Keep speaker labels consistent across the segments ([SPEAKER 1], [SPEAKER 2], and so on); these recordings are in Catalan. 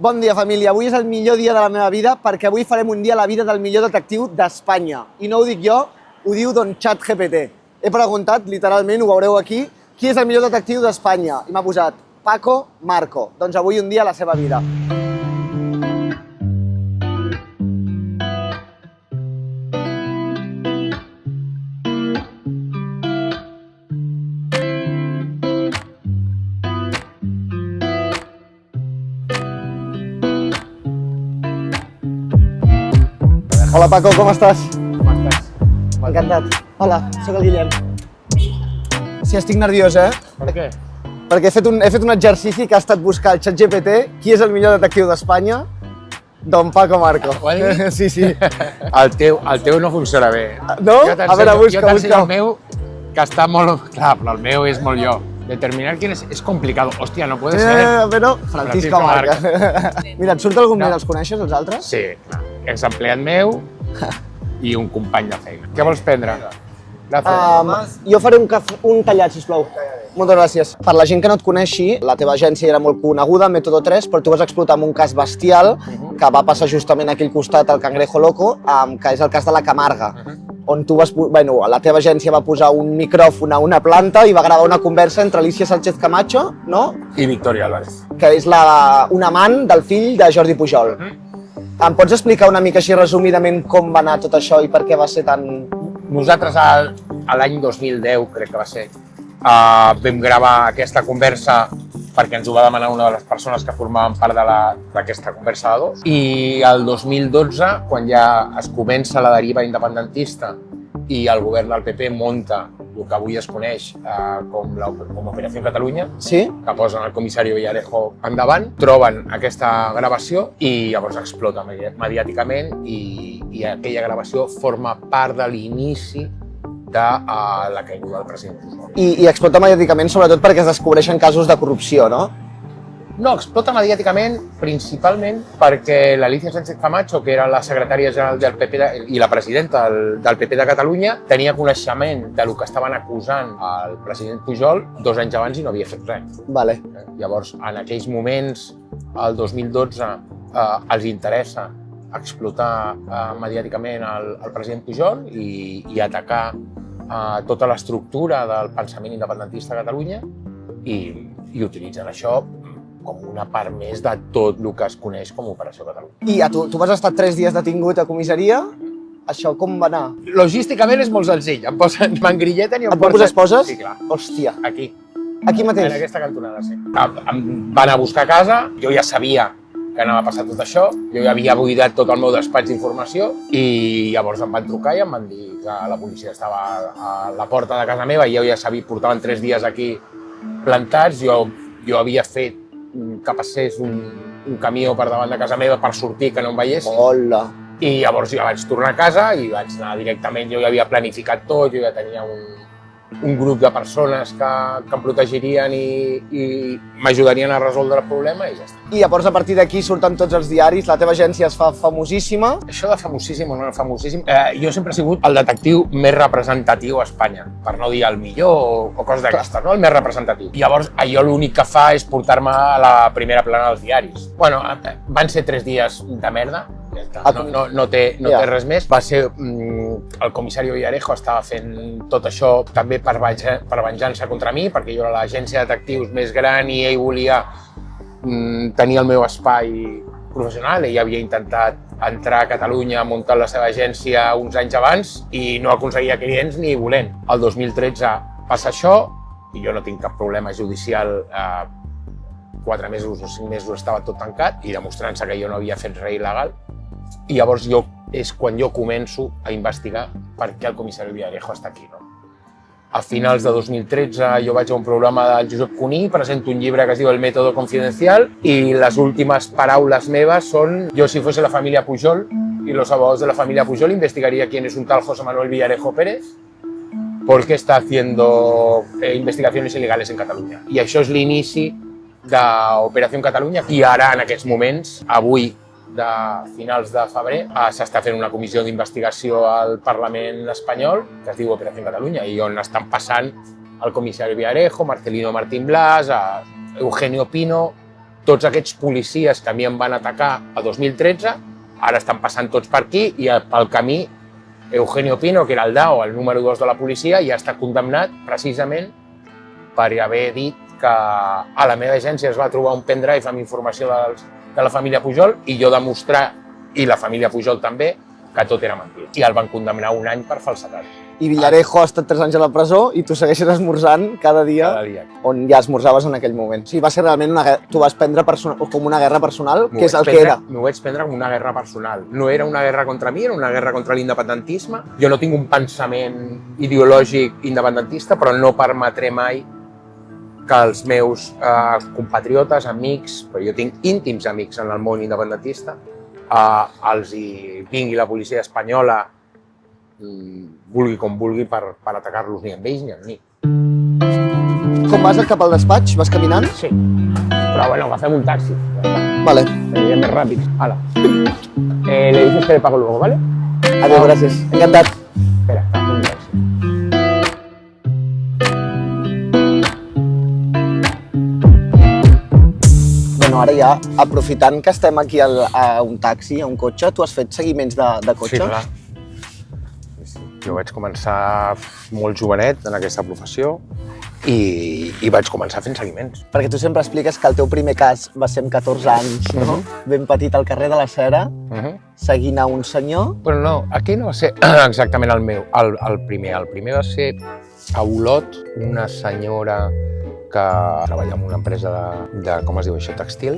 [SPEAKER 1] Bon dia, família. Avui és el millor dia de la meva vida perquè avui farem un dia a la vida del millor detectiu d'Espanya. I no ho dic jo, ho diu Don ChatGPT. He preguntat, literalment, ho veureu aquí, qui és el millor detectiu d'Espanya. I m'ha posat Paco Marco. Doncs avui un dia a la seva vida. Hola Paco, com estàs?
[SPEAKER 2] Com estàs?
[SPEAKER 1] Encantat. Hola, sóc el Guillem. Sí, estic nerviós, eh?
[SPEAKER 2] Per què?
[SPEAKER 1] Perquè he fet un exercici que ha estat buscar al ChatGPT qui és el millor detectiu d'Espanya. Don Paco Marco.
[SPEAKER 2] Ho ha dit?
[SPEAKER 1] Sí, sí.
[SPEAKER 2] El teu no funciona bé.
[SPEAKER 1] No? A veure, busca.
[SPEAKER 2] Jo t'ensenyo el meu, que està molt... Clar, però el meu és molt jo. Determinar quién es complicado. Hòstia, no puede ser.
[SPEAKER 1] Però Francisco Marca. Mira, et surt algun més? Els coneixes, els altres?
[SPEAKER 2] Sí, exempleat meu i un company de feina. Què vols prendre?
[SPEAKER 1] Jo faré un tallat, sisplau. Moltes gràcies. Per la gent que no et coneixi, la teva agència era molt coneguda, Método 3, però tu vas explotar amb un cas bestial que va passar justament a aquell costat, al Cangrejo Loco, que és el cas de la Camarga, on tu vas, bueno, la teva agència va posar un micròfon a una planta i va gravar una conversa entre Alicia Sánchez Camacho, no?
[SPEAKER 2] I Victoria Álvarez.
[SPEAKER 1] Que és un amant del fill de Jordi Pujol. Em pots explicar una mica així resumidament com va anar tot això i per què va ser tan...
[SPEAKER 2] Nosaltres l'any 2010, crec que va ser, vam gravar aquesta conversa perquè ens ho va demanar una de les persones que formaven part d'aquesta conversa de dos. I el 2012, quan ja es comença la deriva independentista i el govern del PP monta el que avui es coneix com Operació Catalunya,
[SPEAKER 1] Sí?
[SPEAKER 2] que posen el comissari Villarejo endavant, troben aquesta gravació i llavors explota mediàticament i aquella gravació forma part de l'inici de la caiguda del president Pujol.
[SPEAKER 1] I explota mediàticament sobretot perquè es descobreixen casos de corrupció, no?
[SPEAKER 2] No, explota mediàticament principalment perquè l'Alicia Sánchez Camacho, que era la secretària general del PP i la presidenta del PP de Catalunya, tenia coneixement de lo que estaven acusant el president Pujol 2 anys abans i no havia fet res.
[SPEAKER 1] Vale.
[SPEAKER 2] Llavors, en aquells moments, el 2012, els interessa explotar mediàticament el president Pujol i atacar tota l'estructura del pensament independentista a Catalunya i utilitzen això com una part més de tot el que es coneix com Operació Catalunya.
[SPEAKER 1] I tu vas estar 3 dies detingut a comissaria? Això com va anar?
[SPEAKER 2] Logísticament és molt senzill. M'engrilleten i em
[SPEAKER 1] Et poses poses?
[SPEAKER 2] Sí, clar.
[SPEAKER 1] Hòstia.
[SPEAKER 2] Aquí.
[SPEAKER 1] Aquí mateix?
[SPEAKER 2] En aquesta cantonada, sí. Em van a buscar a casa, jo ja sabia que anava a passar tot això, jo ja havia buidat tot el meu despatx d'informació i llavors em van trucar i em van dir que la policia estava a la porta de casa meva i jo ja sabia, portaven 3 dies aquí plantats, jo havia fet que passés un camió per davant de casa meva per sortir, que no em veiés.
[SPEAKER 1] Hola.
[SPEAKER 2] I llavors ja vaig tornar a casa i vaig anar directament, jo ja havia planificat tot, jo ja tenia un grup de persones que em protegirien i m'ajudarien a resoldre el problema i ja està.
[SPEAKER 1] I llavors a partir d'aquí surten tots els diaris, la teva agència es fa famosíssima.
[SPEAKER 2] Això de famosíssim o no famosíssim, jo sempre he sigut el detectiu més representatiu a Espanya, per no dir el millor o coses d'aquestes, no? El més representatiu. I llavors allò l'únic que fa és portar-me a la primera plana dels diaris. Bueno, van ser 3 dies de merda, no té res més. Va ser el comissari Villarejo estava fent tot això també per venjança contra mi, perquè jo era l'agència de detectius més gran i ell volia tenir el meu espai professional. Ell havia intentat entrar a Catalunya, muntar la seva agència uns anys abans i no aconseguia clients ni volent. El 2013 passa això i jo no tinc cap problema judicial. 4 mesos o 5 mesos estava tot tancat i demostrant-se que jo no havia fet res il·legal. I llavors és quan jo començo a investigar per què el comissari Villarejo està aquí. A finals de 2013 jo vaig a un programa del Josep Cuní, presento un llibre que es diu El método confidencial i les últimes paraules meves són: yo si fuese la familia Pujol y los abogados de la familia Pujol investigaría quién es un tal José Manuel Villarejo Pérez porque está haciendo investigaciones ilegales en Catalunya. I això és l'inici d'Operació Catalunya i ara en aquests moments, avui, de finals de febrer, s'està fent una comissió d'investigació al Parlament espanyol que es diu Operació Catalunya i on estan passant el comissari Villarejo, Marcelino Martín Blas, Eugenio Pino tots aquests policies que a mi em van atacar el 2013, ara estan passant tots per aquí i pel camí Eugenio Pino, que era el DAO, el número 2 de la policia, ja està condemnat precisament per haver dit que a la meva agència es va trobar un pendrive amb informació de la família Pujol i jo demostrar, i la família Pujol també, que tot era mentida. I el van condemnar un any per falsedat.
[SPEAKER 1] I Villarejo ha estat 3 anys a la presó i tu segueixes esmorzant cada dia on ja esmorzaves en aquell moment. Sí, va ser realment una guerra, tu vas prendre com una guerra personal, que és el que era.
[SPEAKER 2] M'ho vaig prendre com una guerra personal. No era una guerra contra mi, era una guerra contra l'independentisme. Jo no tinc un pensament ideològic independentista, però no permetré mai que els meus compatriotes, amics, però jo tinc íntims amics en el món independentista, els hi vingui la policia espanyola, vulgui com vulgui, per atacar-los ni amb ells ni amb mi.
[SPEAKER 1] Com vas cap al despatx? Vas caminant?
[SPEAKER 2] Sí, però bueno, agafem un taxi.
[SPEAKER 1] Vale.
[SPEAKER 2] Anirem més ràpids. Hala. Le dices que le pago luego, ¿vale?
[SPEAKER 1] Adéu, gràcies. Encantat.
[SPEAKER 2] Espera, un taxi.
[SPEAKER 1] Ara ja, aprofitant que estem aquí a un taxi, a un cotxe, tu has fet seguiments de cotxes?
[SPEAKER 2] Sí, clar. Jo vaig començar molt jovenet en aquesta professió i vaig començar fent seguiments.
[SPEAKER 1] Perquè tu sempre expliques que el teu primer cas va ser amb 14 anys, no? Ben petit al carrer de la Cera, seguint a un senyor.
[SPEAKER 2] Però no, aquí no va ser exactament el meu, el primer. El primer va ser a Olot, una senyora que treballa en una empresa de com es diu això, tèxtil,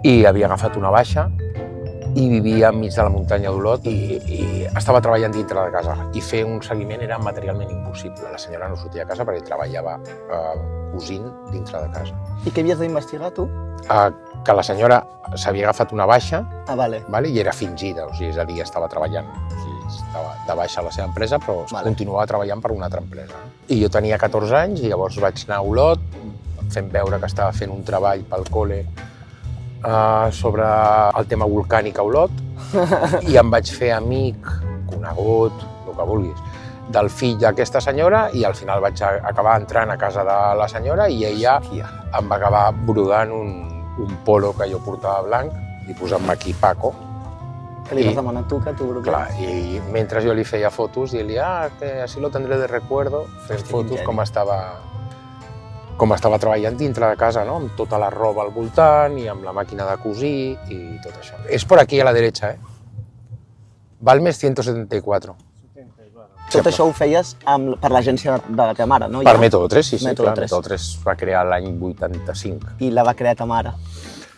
[SPEAKER 2] i havia agafat una baixa i vivia enmig de la muntanya d'Olot i estava treballant dintre de casa. I fer un seguiment era materialment impossible. La senyora no sortia a casa perquè treballava cosint dintre de casa.
[SPEAKER 1] I què havies d'investigar, tu?
[SPEAKER 2] Que la senyora s'havia agafat una baixa i era fingida, o sigui, és a dir, estava treballant. Estava de baixa a la seva empresa, però continuava treballant per una altra empresa. I jo tenia 14 anys i llavors vaig anar a Olot, fent veure que estava fent un treball pel col·le sobre el tema volcànic a Olot i em vaig fer amic, conegut, el que vulguis, del fill d'aquesta senyora i al final vaig acabar entrant a casa de la senyora i ella em va acabar brodant un polo que jo portava blanc i posant-me aquí Paco.
[SPEAKER 1] Que li vas demanar tu que t'ho broqués?
[SPEAKER 2] Clar, i mentre jo li feia fotos, dir-li que així lo tendré de recuerdo, fent fotos com estava treballant dintre de casa, no? Amb tota la roba al voltant i amb la màquina de cosir i tot això. És por aquí a la derecha, Balmes 174.
[SPEAKER 1] Tot això ho feies per l'agència de la teva mare, no?
[SPEAKER 2] Per Método 3, sí,
[SPEAKER 1] Método
[SPEAKER 2] clar. Método 3 va crear l'any 85.
[SPEAKER 1] I la va crear ta mare?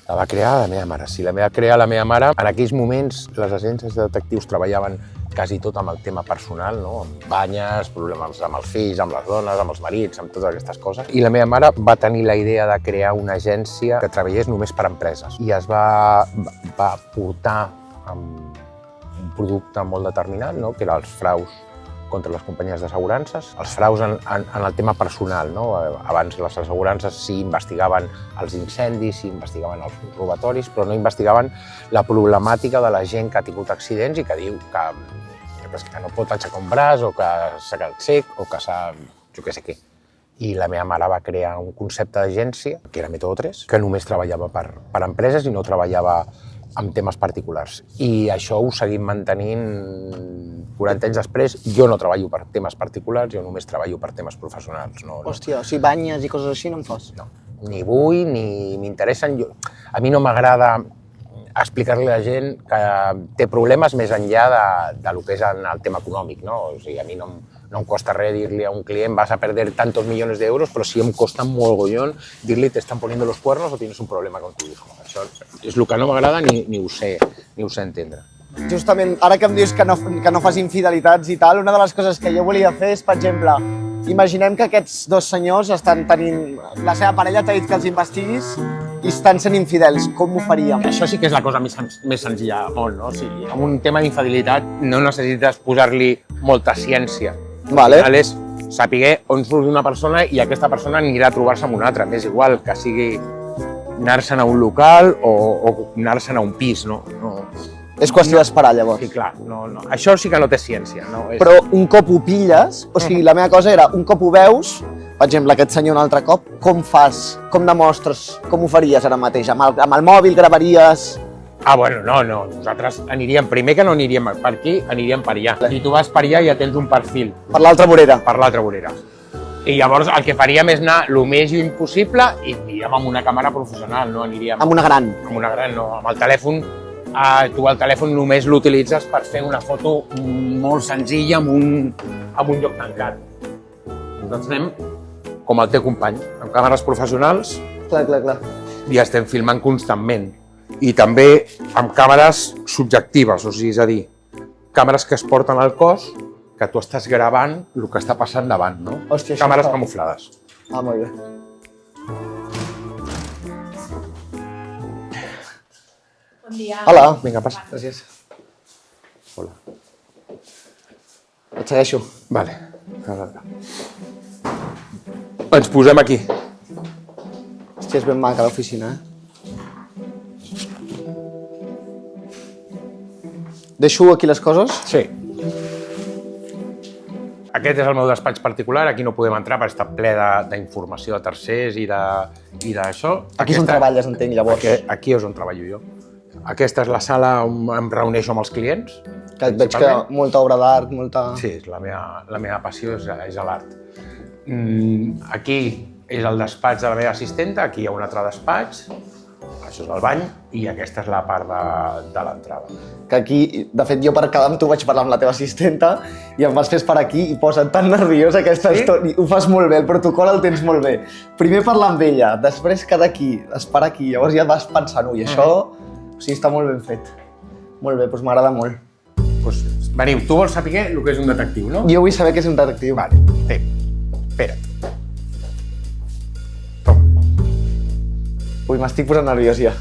[SPEAKER 2] La va crear la meva mare, sí. La va crear la meva mare. En aquells moments, les agències de detectius treballaven quasi tot amb el tema personal, no? Amb banyes, problemes amb els fills, amb les dones, amb els marits, amb totes aquestes coses. I la meva mare va tenir la idea de crear una agència que treballés només per empreses. I es va portar amb un producte molt determinat, no? Que era els fraus contra les companyies d'assegurances. Els fraus en el tema personal, no? Abans les assegurances sí investigaven els incendis, sí investigaven els robatoris, però no investigaven la problemàtica de la gent que ha tingut accidents i que diu que no pot aixecar un braç o que s'ha quedat sec o que jo què sé què. I la meva mare va crear un concepte d'agència, que era Método 3, que només treballava per empreses i no treballava amb temes particulars. I això ho seguim mantenint 40 anys després. Jo no treballo per temes particulars, jo només treballo per temes professionals.
[SPEAKER 1] Hòstia, o sigui, banyes i coses així no en fas?
[SPEAKER 2] No, ni vull, ni m'interessen. A mi no m'agrada explicar-li a la gent que té problemes més enllà del que és en el tema econòmic, no? O sigui, a mi no em costa res dir-li a un client vas a perder tantos millones de euros, però sí em costa mogollón dir-li te están poniendo los cuernos o tienes un problema con tu hijo. Això és el que no m'agrada ni ho sé entendre.
[SPEAKER 1] Justament, ara que em dius que no fas infidelitats i tal, una de les coses que jo volia fer és, per exemple, imaginem que aquests dos senyors estan tenint... La seva parella t'ha dit que els investiguis i estan sent infidels. Com ho faríem?
[SPEAKER 2] Això sí que és la cosa més senzilla al món, no? O sigui, en un tema d'infidelitat no necessites posar-li molta ciència.
[SPEAKER 1] Vale.
[SPEAKER 2] Al final és saber on surt una persona i aquesta persona anirà a trobar-se amb una altra. M'és igual que sigui anar-se'n a un local o anar-se'n a un pis, no?
[SPEAKER 1] És qüestió d'esperar, llavors.
[SPEAKER 2] Sí, clar. Això sí que no té ciència.
[SPEAKER 1] Però un cop ho pilles, o sigui, la meva cosa era, un cop ho veus, per exemple, aquest senyor un altre cop, com fas, com demostres, com ho faries ara mateix? Amb el mòbil gravaries?
[SPEAKER 2] Bueno, no. Nosaltres aniríem, primer que no aniríem per aquí, aniríem per allà. Si tu vas per allà ja tens un perfil.
[SPEAKER 1] Per l'altra vorera?
[SPEAKER 2] Per l'altra vorera. I llavors el que faríem és anar el més lluny possible i aniríem amb una càmera professional, no aniríem...
[SPEAKER 1] Amb una gran?
[SPEAKER 2] Amb una gran, no. Amb el telèfon, tu el telèfon només l'utilitzes per fer una foto molt senzilla en un lloc tancat. Nosaltres anem com el teu company, amb càmeres professionals.
[SPEAKER 1] Clar.
[SPEAKER 2] I estem filmant constantment. I també amb càmeres subjectives, o sigui, és a dir, càmeres que es porten al cos, que tu estàs gravant el que està passant davant, no?
[SPEAKER 1] Hòstia,
[SPEAKER 2] càmeres camuflades.
[SPEAKER 1] Molt bé.
[SPEAKER 3] Bon dia.
[SPEAKER 1] Hola.
[SPEAKER 2] Vinga, passa.
[SPEAKER 1] Gràcies.
[SPEAKER 2] Hola.
[SPEAKER 1] Et segueixo.
[SPEAKER 2] Vale. Ens posem aquí.
[SPEAKER 1] Hòstia, és ben maca l'oficina, Deixo aquí les coses?
[SPEAKER 2] Sí. Aquest és el meu despatx particular, aquí no podem entrar perquè està ple d'informació de tercers i d'això.
[SPEAKER 1] Aquí és on treballes, entenc, llavors.
[SPEAKER 2] Aquí és on treballo jo. Aquesta és la sala on em reuneixo amb els clients.
[SPEAKER 1] Que et veig que molta obra d'art, molta...
[SPEAKER 2] Sí, la meva passió és l'art. Aquí és el despatx de la meva assistenta, aquí hi ha un altre despatx, això és el bany, i aquesta és la part de l'entrada.
[SPEAKER 1] Que aquí, de fet, jo per quedar amb tu vaig parlar amb la teva assistenta i em vas fer per aquí i posa't tan nerviosa aquesta estona. Ho fas molt bé, el protocol el tens molt bé. Primer parlar amb ella, després quedar aquí, esperar aquí, llavors ja vas pensant, ui, això... O sigui, està molt ben fet. Molt bé, doncs m'agrada molt.
[SPEAKER 2] Veniu, tu vols saber el que és un detectiu, no?
[SPEAKER 1] Jo vull saber què és un detectiu.
[SPEAKER 2] Vale, sí. Espera't. Tom.
[SPEAKER 1] Ui, m'estic posant nerviós ja.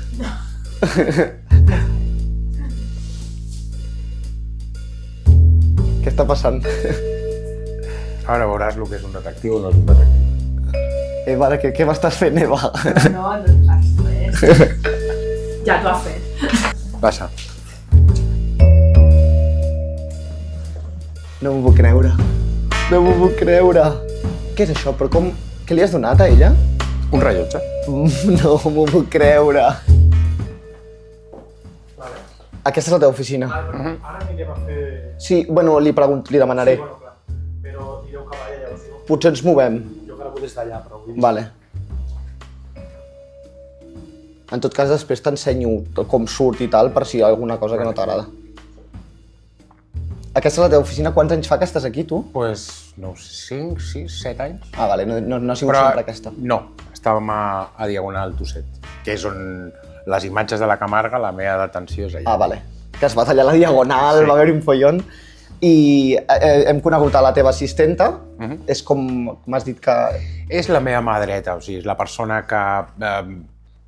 [SPEAKER 1] Què està passant?
[SPEAKER 2] Ara veuràs el que és un detectiu o no és un detectiu.
[SPEAKER 1] Eva, què m'estàs fent, Eva?
[SPEAKER 3] No fas res. Ja t'ho has fet.
[SPEAKER 2] Passa.
[SPEAKER 1] No m'ho puc creure. No m'ho puc creure. Què és això? Però com... Què li has donat a ella?
[SPEAKER 2] Un rellotge.
[SPEAKER 1] No m'ho puc creure. Aquesta és la teva oficina.
[SPEAKER 4] Ara anirem a fer...
[SPEAKER 1] Sí, bueno, li demanaré.
[SPEAKER 4] Sí, bueno, clar. Però direu que vaya llavors.
[SPEAKER 1] Potser ens movem.
[SPEAKER 4] Jo gravo des d'allà, però vull dir...
[SPEAKER 1] Vale. En tot cas, després t'ensenyo com surt i tal, per si hi ha alguna cosa que no t'agrada. Aquesta és la teva oficina. Quants anys fa que estàs aquí, tu?
[SPEAKER 2] Pues, no, 5, 6, 7 anys.
[SPEAKER 1] Ah, vale, no ha sigut sempre aquesta.
[SPEAKER 2] No, estàvem a Diagonal Tusset, que és on les imatges de la Camarga, la meva detenció és allà.
[SPEAKER 1] Ah, vale. Que es va tallar la diagonal, va haver-hi un follon. I hem conegut a la teva assistenta. És com m'has dit que...
[SPEAKER 2] És la meva mà dreta, o sigui, és la persona que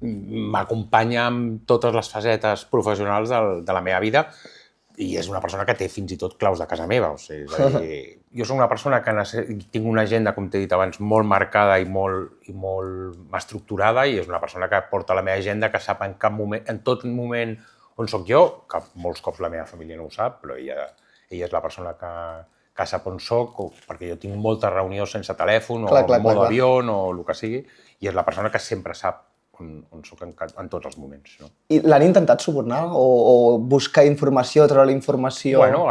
[SPEAKER 2] m'acompanya amb totes les facetes professionals de la meva vida i és una persona que té fins i tot claus de casa meva. O sigui, és a dir, jo soc una persona que tinc una agenda, com t'he dit abans, molt marcada i molt estructurada i és una persona que porta la meva agenda, que sap en cap moment, en tot moment on sóc jo, que molts cops la meva família no ho sap, però ella és la persona que sap on soc, perquè jo tinc moltes reunions sense telèfon o modo avió o el que sigui, i és la persona que sempre sap on soc en tots els moments. No?
[SPEAKER 1] I l'han intentat subornar o buscar informació, treure la informació?
[SPEAKER 2] Bueno,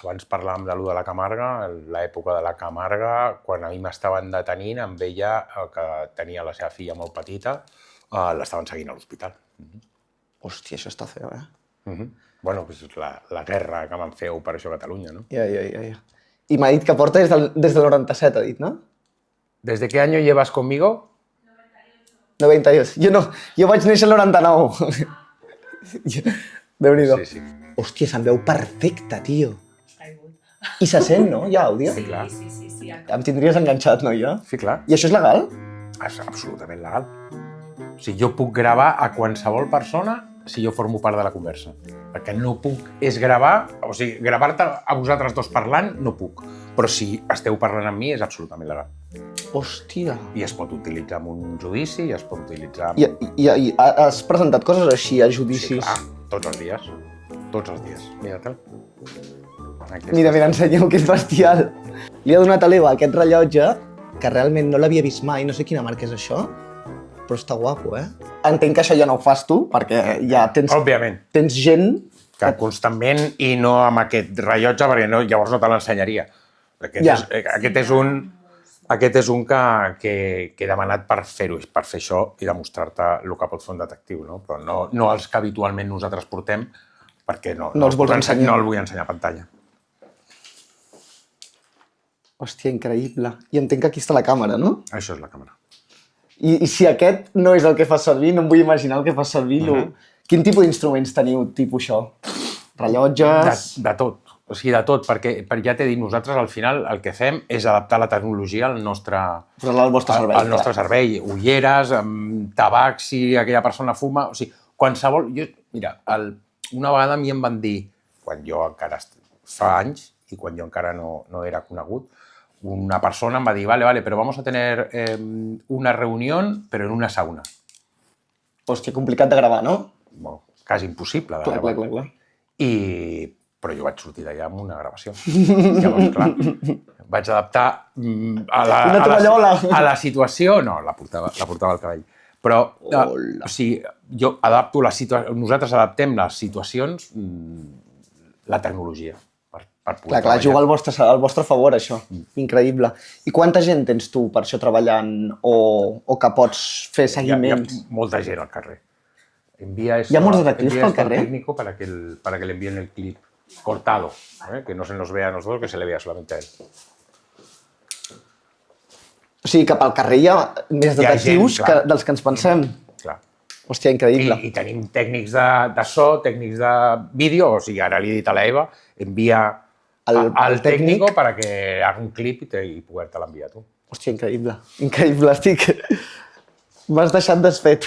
[SPEAKER 2] abans parlàvem de la Camarga, l'època de la Camarga, quan a mi m'estaven detenint, amb ella, que tenia la seva filla molt petita, l'estaven seguint a l'hospital.
[SPEAKER 1] Hòstia, això està feo,
[SPEAKER 2] Bueno, és la guerra que van fer a Operació Catalunya, no?
[SPEAKER 1] Ja. I m'ha dit que porta des del 97, ha dit, no?
[SPEAKER 2] ¿Desde qué año llevas conmigo?
[SPEAKER 1] 98. Jo vaig néixer el 99. Déu-n'hi-do.
[SPEAKER 2] Sí.
[SPEAKER 1] Hòstia, se'n veu perfecte, tio. I se sent, no? Hi ha àudio?
[SPEAKER 3] Sí, clar. Sí.
[SPEAKER 1] Em tindries enganxat, no, jo?
[SPEAKER 2] Sí, clar.
[SPEAKER 1] I això és legal?
[SPEAKER 2] És absolutament legal. O sigui, jo puc gravar a qualsevol persona si jo formo part de la conversa. Perquè no puc és gravar, o sigui, gravar-te a vosaltres dos parlant no puc. Però si esteu parlant amb mi és absolutament legal.
[SPEAKER 1] Hòstia.
[SPEAKER 2] I es pot utilitzar en un judici, i es pot utilitzar...
[SPEAKER 1] I has presentat coses així a judicis?
[SPEAKER 2] Sí, clar, tots els dies. Tots els dies. Mira-te'l.
[SPEAKER 1] Mira, ensenya-ho, que és bestial. Li ha donat a l'Eva aquest rellotge que realment no l'havia vist mai, no sé quina marca és això, però està guapo, Entenc que això ja no ho fas tu, perquè ja
[SPEAKER 2] Òbviament.
[SPEAKER 1] tens gent...
[SPEAKER 2] Que constantment i no amb aquest rellotge, perquè llavors no te l'ensenyaria. Aquest és un que he demanat per fer-ho, per fer això i demostrar-te el que pot fer un detectiu, no? Però no els que habitualment nosaltres portem, perquè no
[SPEAKER 1] els vols ensenyar.
[SPEAKER 2] No el vull ensenyar a pantalla.
[SPEAKER 1] Hòstia, increïble. I entenc que aquí està la càmera, no?
[SPEAKER 2] Això és la càmera.
[SPEAKER 1] I si aquest no és el que fas servir, no em vull imaginar el que fas servir. Quin tipus d'instruments teniu, tipus això? Rellotges...
[SPEAKER 2] De tot. O sigui, de tot, perquè ja t'he dit, nosaltres al final el que fem és adaptar la tecnologia al nostre
[SPEAKER 1] servei.
[SPEAKER 2] Al nostre servei. Ulleres, tabac, si aquella persona fuma... O sigui, qualsevol... Mira, una vegada a mi em van dir, quan jo encara fa anys i quan jo encara no era conegut, una persona em va dir, vale, però vamos a tener una reunión, però en una sauna.
[SPEAKER 1] Hòstia, complicat de gravar, no?
[SPEAKER 2] Bueno, quasi impossible de gravar.
[SPEAKER 1] Clar.
[SPEAKER 2] Però jo vaig sortir d'allà amb una gravació. Llavors, clar, vaig adaptar a la situació... No, la portava al cabell. Però, o sigui, jo adapto nosaltres adaptem les situacions, la tecnologia, per poder
[SPEAKER 1] Clar, juga al vostre favor, això. Increïble. I quanta gent tens tu per això treballant o que pots fer seguiments?
[SPEAKER 2] Hi ha molta gent al carrer. Hi
[SPEAKER 1] ha molts detectius pel carrer?
[SPEAKER 2] Técnico para que le envíen el clip cortado, que no se nos vea a nosotros, que se le vea solamente a él.
[SPEAKER 1] O sigui que pel carrer hi ha més detectius dels que ens pensem.
[SPEAKER 2] Clar.
[SPEAKER 1] Hòstia, increïble.
[SPEAKER 2] I tenim tècnics de so, tècnics de vídeo, o sigui, ara li he dit a l'Eva, envia al técnico para que haga un clip i poder-te l'enviar tu.
[SPEAKER 1] Hòstia, increïble. Increïble, estic... M'has deixat desfet.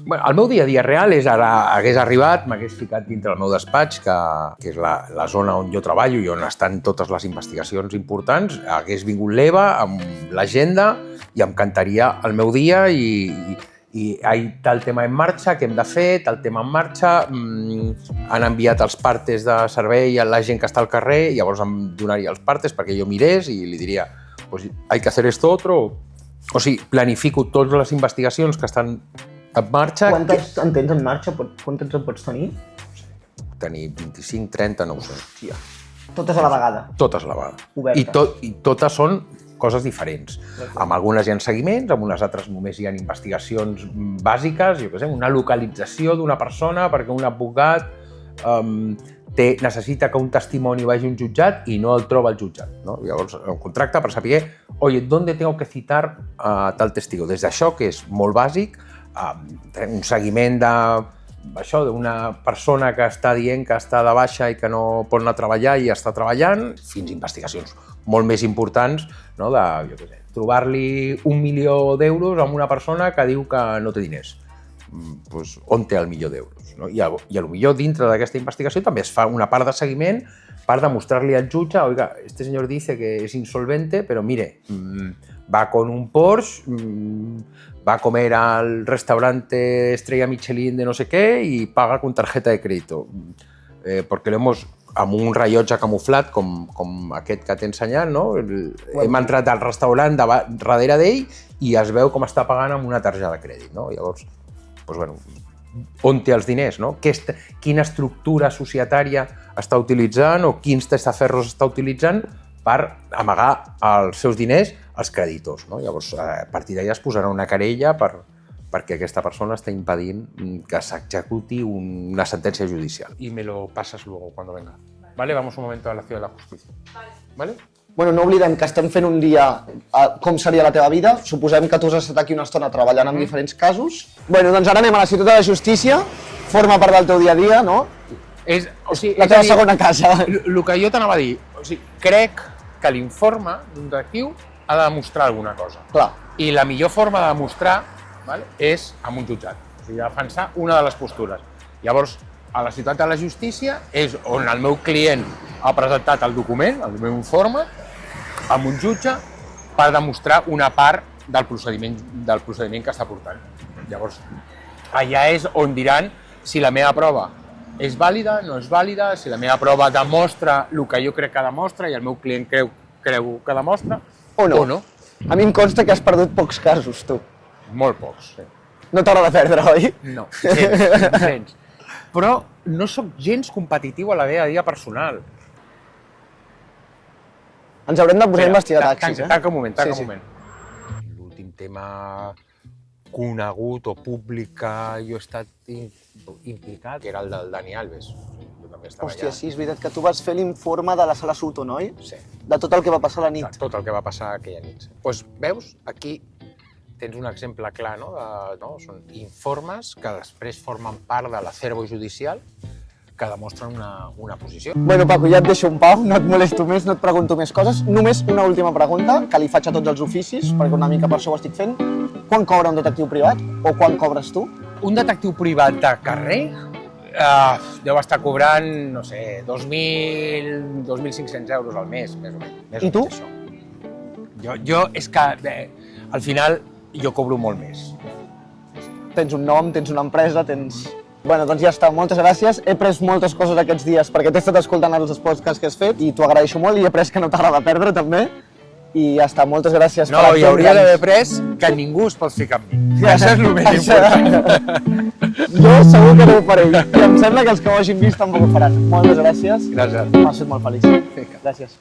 [SPEAKER 2] Bueno, el meu dia a dia real és ara, hagués arribat, m'hagués ficat dintre del meu despatx, que és la zona on jo treballo i on estan totes les investigacions importants, hagués vingut l'Eva amb l'agenda i em cantaria el meu dia i tal tema en marxa, què hem de fer, tal tema en marxa, han enviat els partes de servei a la gent que està al carrer, llavors em donaria els partes perquè jo mirés i li diria, pues hay que hacer esto otro. O sigui, planifico totes les investigacions que estan en marxa.
[SPEAKER 1] Quantes en tens en marxa? Quantes en pots tenir?
[SPEAKER 2] Tenir 25, 30, no ho sé.
[SPEAKER 1] Hòstia. Totes a la vegada?
[SPEAKER 2] Totes a la vegada.
[SPEAKER 1] Obertes.
[SPEAKER 2] I totes són coses diferents. Amb algunes hi ha seguiments, amb unes altres només hi ha investigacions bàsiques, jo què sé, una localització d'una persona perquè un advocat necessita que un testimoni vagi a un jutjat i no el troba al jutjat, no? Llavors em contracta per saber, oye, ¿dónde tengo que citar a tal testigo? Des d'això, que és molt bàsic, un seguiment d'una persona que està dient que està de baixa i que no pot anar a treballar i està treballant, fins a investigacions molt més importants, no? De, jo què sé, trobar-li 1 milió d'euros a una persona que diu que no té diners. Pues, on té el milió d'euros? No? I potser dintre d'aquesta investigació també es fa una part de seguiment per demostrar-li al jutge, oiga, este señor dice que es insolvente, pero mire, va con un Porsche, va a comer al restaurante Estrella Michelin de no sé qué y paga con tarjeta de crédito. Porque lo hemos, amb un rellotge camuflat com aquest que t'he ensenyat, no? Hem entrat al restaurant darrere d'ell i es veu com està pagant amb una targeta de crèdit, no? Llavors, doncs, bueno, on té els diners, no? Quina estructura societària està utilitzant o quins testaferros està utilitzant per amagar els seus diners als creditors, no? Llavors, a partir d'allà es posarà una querella perquè aquesta persona està impedint que s'executi una sentència judicial. Y me lo pasas luego cuando venga. ¿Vale? Vamos un momento a la Ciudad de la Justicia. ¿Vale?
[SPEAKER 1] Bueno, no oblidem que estem fent un dia com seria la teva vida. Suposem que tu has estat aquí una estona treballant en diferents casos. Bueno, doncs ara anem a la Ciutat de la Justícia. Forma part del teu dia a dia, no? La teva segona casa.
[SPEAKER 2] El que jo t'anava a dir, crec que l'informe d'un detectiu ha de demostrar alguna cosa.
[SPEAKER 1] Clar.
[SPEAKER 2] I la millor forma de demostrar és amb un jutjat. O sigui, defensar una de les postures. Llavors, a la Ciutat de la Justícia és on el meu client ha presentat el document, el meu informe, amb un jutge per demostrar una part del procediment que està portant. Llavors, allà és on diran si la meva prova és vàlida, no és vàlida, si la meva prova demostra el que jo crec que demostra i el meu client creu que demostra o no.
[SPEAKER 1] A mi em consta que has perdut pocs casos, tu.
[SPEAKER 2] Molt pocs. Sí.
[SPEAKER 1] No t'haurà de perdre, oi?
[SPEAKER 2] No, gens. Però no sóc gens competitiu a la meva vida personal.
[SPEAKER 1] Ens haurem de posar a investigar taxis,
[SPEAKER 2] Tanca un moment,
[SPEAKER 1] Sí.
[SPEAKER 2] L'últim tema conegut o públic que jo he estat implicat, que era el del Dani Alves. Jo també estava
[SPEAKER 1] Hòstia,
[SPEAKER 2] allà.
[SPEAKER 1] sí, és veritat que tu vas fer l'informe de la sala Sutton, oi?
[SPEAKER 2] Sí,
[SPEAKER 1] De tot el que va passar a la
[SPEAKER 2] de
[SPEAKER 1] nit.
[SPEAKER 2] tot el que va passar aquella nit. Doncs veus, aquí tens un exemple clar, no? Són informes que després formen part de l'acervo judicial que demostren una posició.
[SPEAKER 1] Bueno, Paco, ja et deixo en pau, no et molesto més, no et pregunto més coses. Només una última pregunta, que li faig a tots els oficis, perquè una mica per això ho estic fent. Quan cobra un detectiu privat? O quan cobres tu?
[SPEAKER 2] Un detectiu privat de carrer deu estar cobrant, no sé, 2.000, 2.500 euros al mes, més o menys. Més
[SPEAKER 1] I
[SPEAKER 2] o
[SPEAKER 1] tu?
[SPEAKER 2] menys això. Jo és que, al final, jo cobro molt més.
[SPEAKER 1] Tens un nom, tens una empresa, tens... Bueno, doncs ja està, moltes gràcies. He pres moltes coses aquests dies perquè t'he estat escoltant els podcasts que has fet i t'ho agraeixo molt i he pres que no t'agrada perdre també. I ja està, moltes gràcies.
[SPEAKER 2] No, hi hauria d'haver pres que ningú es pot ficar amb mi. Això és el més important.
[SPEAKER 1] Jo segur que no ho faré i em sembla que els que ho hagin vist tampoc ho faran. Moltes gràcies.
[SPEAKER 2] Gràcies.
[SPEAKER 1] M'has fet molt feliç. Gràcies.